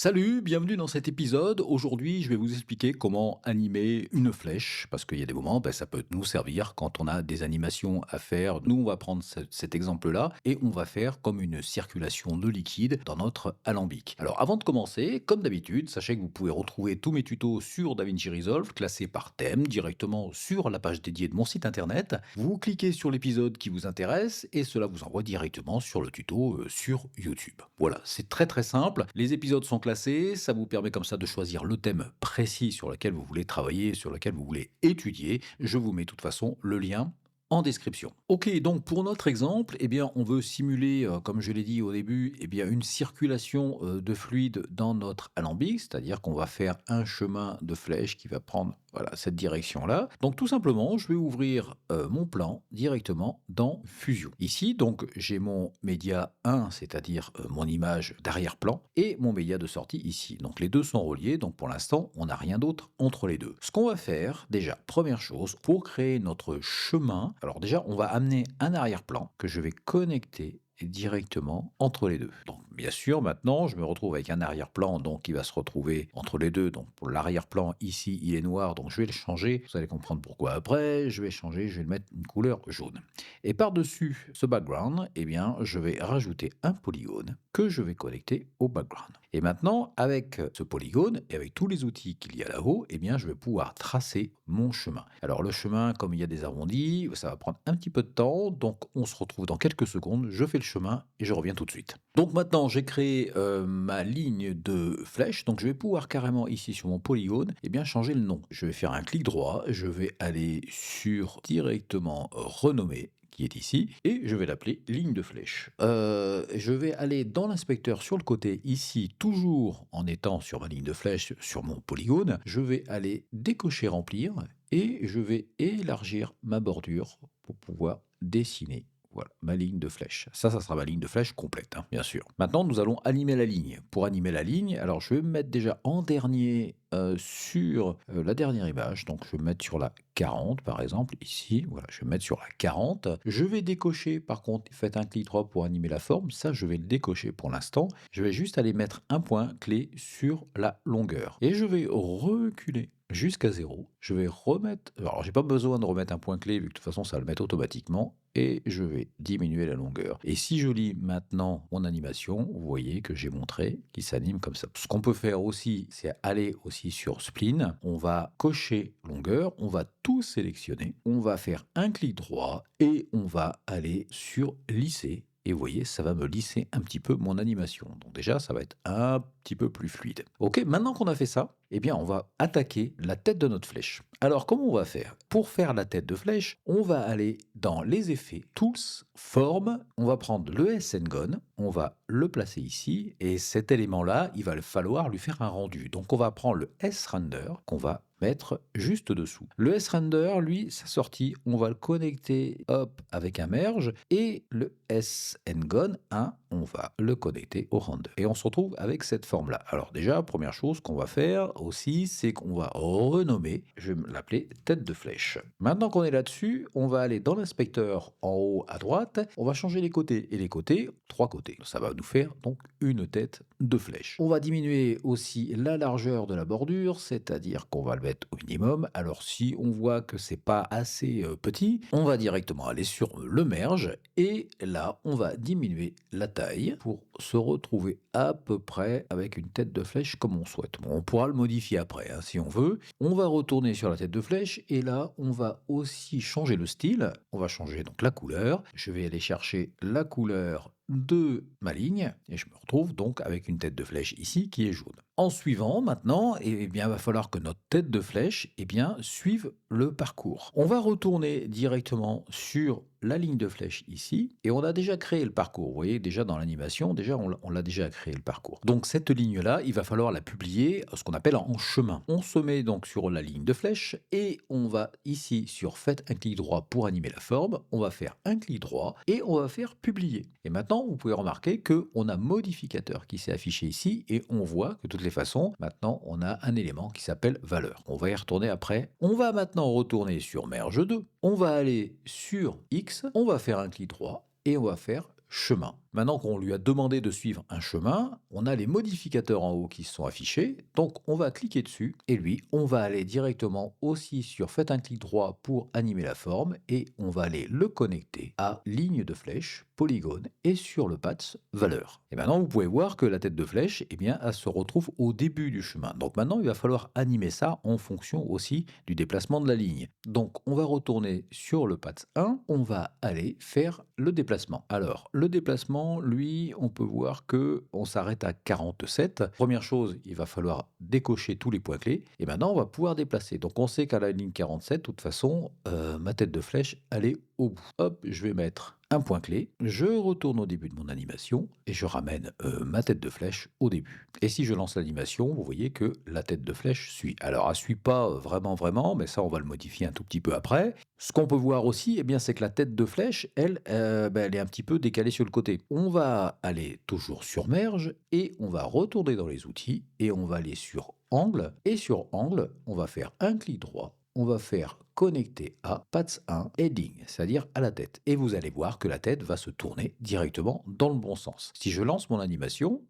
Salut, bienvenue dans cet épisode. Aujourd'hui, je vais vous expliquer comment animer une flèche, parce qu'il y a des moments, ça peut nous servir quand on a des animations à faire. Nous, on va prendre cet exemple-là et on va faire comme une circulation de liquide dans notre alambic. Alors, avant de commencer, comme d'habitude, sachez que vous pouvez retrouver tous mes tutos sur DaVinci Resolve, classés par thème, directement sur la page dédiée de mon site internet. Vous cliquez sur l'épisode qui vous intéresse et cela vous envoie directement sur le tuto sur YouTube. Voilà, c'est très très simple. Les épisodes sont classés, ça vous permet comme ça de choisir le thème précis sur lequel vous voulez travailler, sur lequel vous voulez étudier. Je vous mets de toute façon le lien en description. Ok, donc pour notre exemple, on veut simuler, comme je l'ai dit au début, une circulation de fluide dans notre alambic, c'est-à-dire qu'on va faire un chemin de flèche qui va prendre cette direction-là. Donc tout simplement, je vais ouvrir mon plan directement dans Fusion. Ici, donc j'ai mon média 1, c'est-à-dire mon image d'arrière-plan, et mon média de sortie ici. Donc les deux sont reliés, donc pour l'instant, on n'a rien d'autre entre les deux. Ce qu'on va faire, déjà, première chose, pour créer notre chemin, alors déjà, on va amener un arrière-plan que je vais connecter directement entre les deux. Donc bien sûr, maintenant, je me retrouve avec un arrière-plan donc qui va se retrouver entre les deux. Donc pour l'arrière-plan ici, il est noir, donc je vais le changer. Vous allez comprendre pourquoi après. Je vais changer, je vais le mettre une couleur jaune. Et par-dessus ce background, je vais rajouter un polygone que je vais connecter au background. Et maintenant, avec ce polygone et avec tous les outils qu'il y a là-haut, je vais pouvoir tracer mon chemin. Alors le chemin, comme il y a des arrondis, ça va prendre un petit peu de temps, donc on se retrouve dans quelques secondes. Je fais le chemin et je reviens tout de suite. Donc maintenant, j'ai créé ma ligne de flèche, donc je vais pouvoir carrément ici sur mon polygone, changer le nom. Je vais faire un clic droit, je vais aller sur directement renommer qui est ici, et je vais l'appeler ligne de flèche. Je vais aller dans l'inspecteur sur le côté ici, toujours en étant sur ma ligne de flèche, sur mon polygone, je vais aller décocher remplir, et je vais élargir ma bordure pour pouvoir dessiner. Voilà, ma ligne de flèche. Ça sera ma ligne de flèche complète, bien sûr. Maintenant, nous allons animer la ligne. Pour animer la ligne, alors je vais me mettre déjà en dernier sur la dernière image. Donc, je vais me mettre sur la 40, par exemple, ici. Voilà, je vais me mettre sur la 40. Je vais décocher, par contre, faites un clic droit pour animer la forme. Ça, je vais le décocher pour l'instant. Je vais juste aller mettre un point clé sur la longueur. Et je vais reculer jusqu'à 0. Je vais remettre... Alors, j'ai pas besoin de remettre un point clé, vu que de toute façon, ça va le mettre automatiquement. Et je vais diminuer la longueur. Et si je lis maintenant mon animation, vous voyez que j'ai montré qu'il s'anime comme ça. Ce qu'on peut faire aussi, c'est aller aussi sur Spline. On va cocher longueur, on va tout sélectionner, on va faire un clic droit et on va aller sur lisser. Et vous voyez, ça va me lisser un petit peu mon animation. Donc déjà, ça va être un petit peu plus fluide. Ok, maintenant qu'on a fait ça, on va attaquer la tête de notre flèche. Alors, comment on va faire? Pour faire la tête de flèche, on va aller dans les effets, Tools, Forme, on va prendre le S-N-Gone, on va le placer ici, et cet élément-là, il va falloir lui faire un rendu. Donc, on va prendre le S-Render, qu'on va mettre juste dessous. Le S-Render, lui, sa sortie, on va le connecter, hop, avec un merge, et le S-Ngone 1, on va le connecter au render. Et on se retrouve avec cette forme-là. Alors déjà, première chose qu'on va faire aussi, c'est qu'on va renommer, je vais l'appeler tête de flèche. Maintenant qu'on est là-dessus, on va aller dans l'inspecteur en haut à droite, on va changer les côtés. Et les côtés, 3 côtés. Ça va nous faire donc une tête de flèche. On va diminuer aussi la largeur de la bordure, c'est-à-dire qu'on va le mettre au minimum. Alors si on voit que c'est pas assez petit, on va directement aller sur le merge et là on va diminuer la taille pour se retrouver à peu près avec une tête de flèche comme on souhaite. Bon, on pourra le modifier après si on veut. On va retourner sur la tête de flèche et là on va aussi changer le style. On va changer donc la couleur. Je vais aller chercher la couleur de ma ligne et je me retrouve donc avec une tête de flèche ici qui est jaune. En suivant maintenant, il va falloir que notre tête de flèche suive le parcours. On va retourner directement sur la ligne de flèche ici et on a déjà créé le parcours. Vous voyez déjà dans l'animation, on l'a déjà créé le parcours. Donc cette ligne-là, il va falloir la publier, ce qu'on appelle en chemin. On se met donc sur la ligne de flèche et on va ici sur faites un clic droit pour animer la forme. On va faire un clic droit et on va faire publier. Et maintenant, vous pouvez remarquer qu'on a modificateur qui s'est affiché ici et on voit que de toutes les façons, maintenant, on a un élément qui s'appelle valeur. On va y retourner après. On va maintenant retourner sur merge 2. On va aller sur X, on va faire un clic droit et on va faire chemin. Maintenant qu'on lui a demandé de suivre un chemin, on a les modificateurs en haut qui sont affichés. Donc on va cliquer dessus et lui, on va aller directement aussi sur faites un clic droit pour animer la forme et on va aller le connecter à ligne de flèche, polygone et sur le PATS valeur. Et maintenant vous pouvez voir que la tête de flèche, eh bien, elle se retrouve au début du chemin. Donc maintenant il va falloir animer ça en fonction aussi du déplacement de la ligne. Donc on va retourner sur le PATS 1, on va aller faire le déplacement. Alors le déplacement, lui, on peut voir que on s'arrête à 47. Première chose, il va falloir décocher tous les points clés et maintenant on va pouvoir déplacer. Donc on sait qu'à la ligne 47, de toute façon, ma tête de flèche, elle est au bout. Hop, je vais mettre un point clé, je retourne au début de mon animation et je ramène ma tête de flèche au début. Et si je lance l'animation, vous voyez que la tête de flèche suit. Alors elle suit pas vraiment, mais ça on va le modifier un tout petit peu après. Ce qu'on peut voir aussi, eh bien, c'est que la tête de flèche, elle, elle est un petit peu décalée sur le côté. On va aller toujours sur merge et on va retourner dans les outils et on va aller sur angle. Et sur angle, on va faire un clic droit. On va faire connecter à PATS 1 heading, c'est-à-dire à la tête. Et vous allez voir que la tête va se tourner directement dans le bon sens. Si je lance mon animation,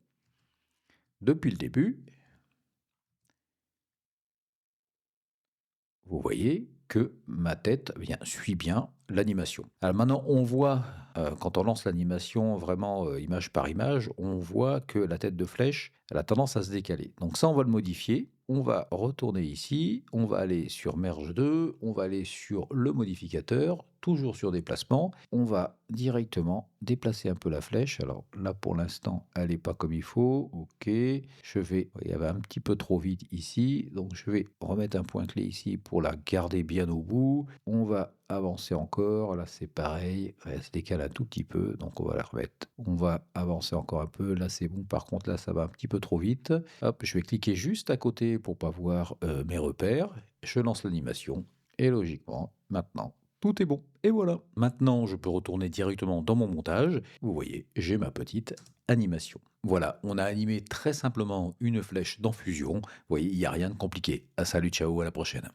depuis le début, vous voyez que ma tête suit bien l'animation. Alors maintenant, on voit, quand on lance l'animation vraiment image par image, on voit que la tête de flèche, elle a tendance à se décaler. Donc ça, on va le modifier. On va retourner ici, on va aller sur Merge 2, on va aller sur le modificateur, toujours sur déplacement. On va directement déplacer un peu la flèche. Alors là, pour l'instant, elle n'est pas comme il faut. OK. Je vais, il y avait un petit peu trop vite ici, donc je vais remettre un point clé ici pour la garder bien au bout. On va avancer encore, là c'est pareil, elle se décale un tout petit peu, donc on va la remettre. On va avancer encore un peu, là c'est bon, par contre là ça va un petit peu trop vite. Hop, je vais cliquer juste à côté pour pas voir mes repères. Je lance l'animation et logiquement, maintenant, tout est bon. Et voilà. Maintenant, je peux retourner directement dans mon montage. Vous voyez, j'ai ma petite animation. Voilà, on a animé très simplement une flèche dans Fusion. Vous voyez, il n'y a rien de compliqué. Ah, salut, ciao, à la prochaine.